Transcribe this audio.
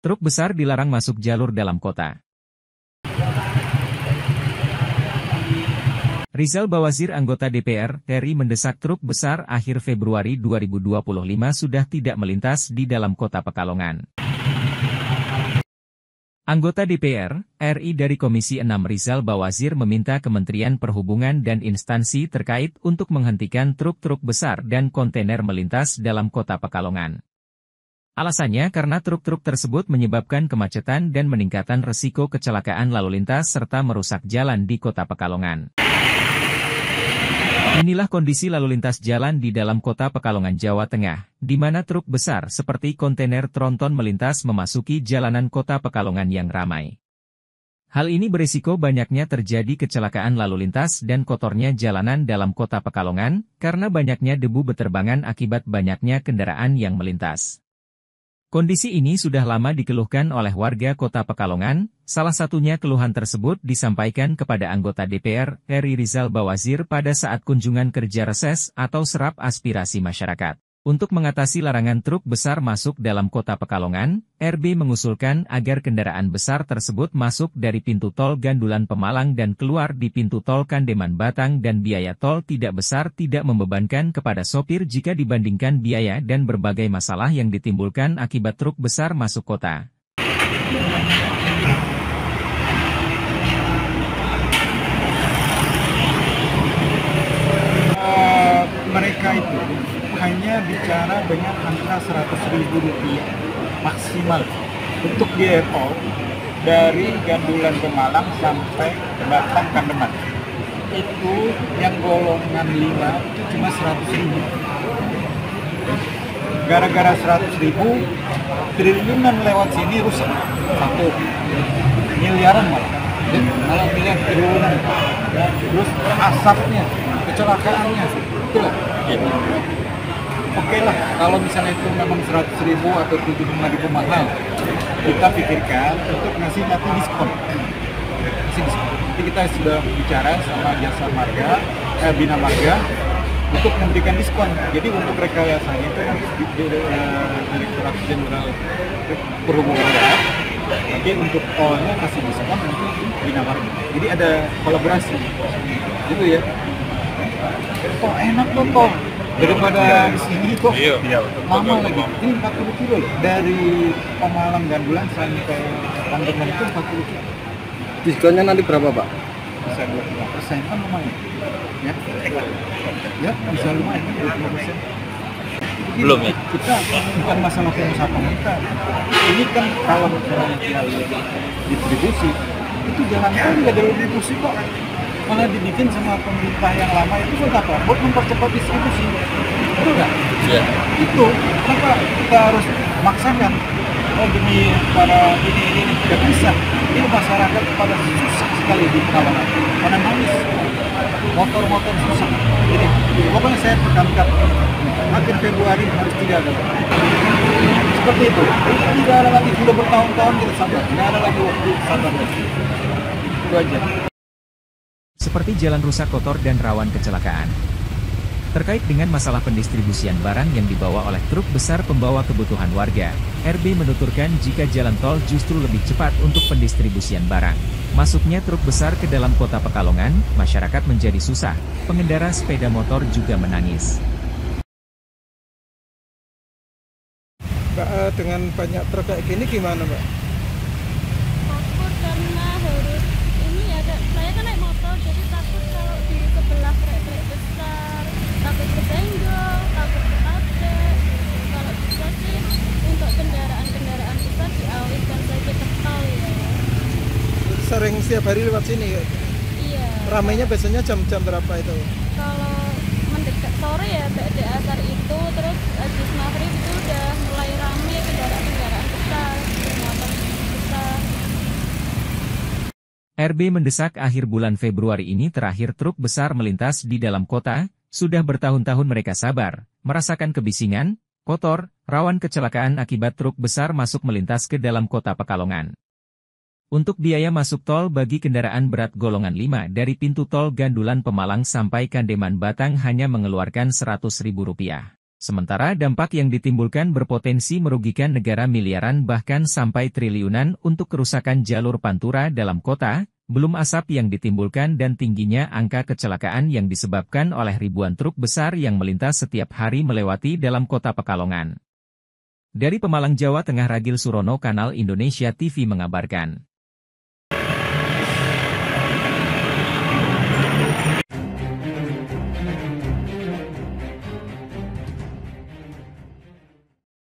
Truk besar dilarang masuk jalur dalam kota. Rizal Bawazir anggota DPR RI mendesak truk besar akhir Februari 2025 sudah tidak melintas di dalam kota Pekalongan. Anggota DPR RI dari Komisi 6 Rizal Bawazir meminta Kementerian Perhubungan dan instansi terkait untuk menghentikan truk-truk besar dan kontainer melintas dalam kota Pekalongan. Alasannya karena truk-truk tersebut menyebabkan kemacetan dan meningkatkan resiko kecelakaan lalu lintas serta merusak jalan di kota Pekalongan. Inilah kondisi lalu lintas jalan di dalam kota Pekalongan, Jawa Tengah, di mana truk besar seperti kontainer tronton melintas memasuki jalanan kota Pekalongan yang ramai. Hal ini berisiko banyaknya terjadi kecelakaan lalu lintas dan kotornya jalanan dalam kota Pekalongan, karena banyaknya debu beterbangan akibat banyaknya kendaraan yang melintas. Kondisi ini sudah lama dikeluhkan oleh warga kota Pekalongan, salah satunya keluhan tersebut disampaikan kepada anggota DPR RI Rizal Bawazir pada saat kunjungan kerja reses atau serap aspirasi masyarakat. Untuk mengatasi larangan truk besar masuk dalam kota Pekalongan, RB mengusulkan agar kendaraan besar tersebut masuk dari pintu tol Gandulan Pemalang dan keluar di pintu tol Kandeman Batang dan biaya tol tidak besar tidak membebankan kepada sopir jika dibandingkan biaya dan berbagai masalah yang ditimbulkan akibat truk besar masuk kota. Mereka itu hanya bicara dengan angka Rp100.000 maksimal untuk biaya tol dari Gandulan Pemalang sampai Batang Kandeman. Itu yang golongan 5 itu cuma 100.000. Gara-gara 100.000 triliunan lewat sini rusak. 1 miliaran malah miliar triliunan. Terus asapnya, kecelakaannya, itulah. Oke lah, kalau misalnya itu memang 100.000 atau 75.000 mahal, kita pikirkan untuk nanti diskon. Jadi kita sudah bicara sama Jasa Marga, Bina Marga, untuk memberikan diskon. Jadi untuk rekayasanya itu Direktorat Jenderal Perhubungan Darat, tapi untuk tolnya kasih diskon untuk Bina Marga. Jadi ada kolaborasi, gitu ya. Kok enak loh kok. Daripada di sini kok lama lagi. Ini 40 kilo loh. Dari Pemalang Gandulan sampai Kandeman itu 40 kilo. Diskonnya nanti berapa, Pak? Bisa 25% kan lumayan. Ya, bisa lumayan 25%. Belum ya? Kita bukan masalah pengusaha pemerintah. Ini kan kalau misalnya distribusi, itu jalan tol nggak ada distribusi kok. Malah dibikin sama pemerintah yang lama itu buat apa? Buat mempercepat distribusi. Betul nggak? Iya. Itu kenapa kita harus maksakan? Oh demi para ini tidak bisa. Ini masyarakat pada susah sekali di Pekalongan. Pada nangis. Motor-motor susah. Jadi pokoknya saya tekankan akhir Februari harus tidak ada. Seperti itu. Tidak ada lagi, sudah bertahun-tahun kita sabar. Tidak ada lagi waktu sabar. Itu aja. Seperti jalan rusak kotor dan rawan kecelakaan. Terkait dengan masalah pendistribusian barang yang dibawa oleh truk besar pembawa kebutuhan warga, RB menuturkan jika jalan tol justru lebih cepat untuk pendistribusian barang. Masuknya truk besar ke dalam kota Pekalongan, masyarakat menjadi susah, pengendara sepeda motor juga menangis. Mbak, dengan banyak truk kayak gini gimana, Mbak? Takut karena harus saya kan naik motor, jadi takut kalau di sebelah trek-trek besar, takut kesenggol, takut ketabrak. Kalau bisa sih untuk kendaraan-kendaraan besar dialihkan saja ke tol ya. Sering setiap hari lewat sini ya? Iya. Ramainya biasanya jam-jam berapa itu? Kalau mendekat sore ya, di asar itu, terus habis maghrib itu udah mulai ramai kendaraan-kendaraan besar, motor besar. RB mendesak akhir bulan Februari ini terakhir truk besar melintas di dalam kota, sudah bertahun-tahun mereka sabar, merasakan kebisingan, kotor, rawan kecelakaan akibat truk besar masuk melintas ke dalam kota Pekalongan. Untuk biaya masuk tol bagi kendaraan berat golongan 5 dari pintu tol Gandulan Pemalang sampai Kandeman Batang hanya mengeluarkan Rp100.000. Sementara dampak yang ditimbulkan berpotensi merugikan negara miliaran bahkan sampai triliunan untuk kerusakan jalur pantura dalam kota, belum asap yang ditimbulkan dan tingginya angka kecelakaan yang disebabkan oleh ribuan truk besar yang melintas setiap hari melewati dalam kota Pekalongan. Dari Pemalang, Jawa Tengah, Ragil Surono, Kanal Indonesia TV mengabarkan.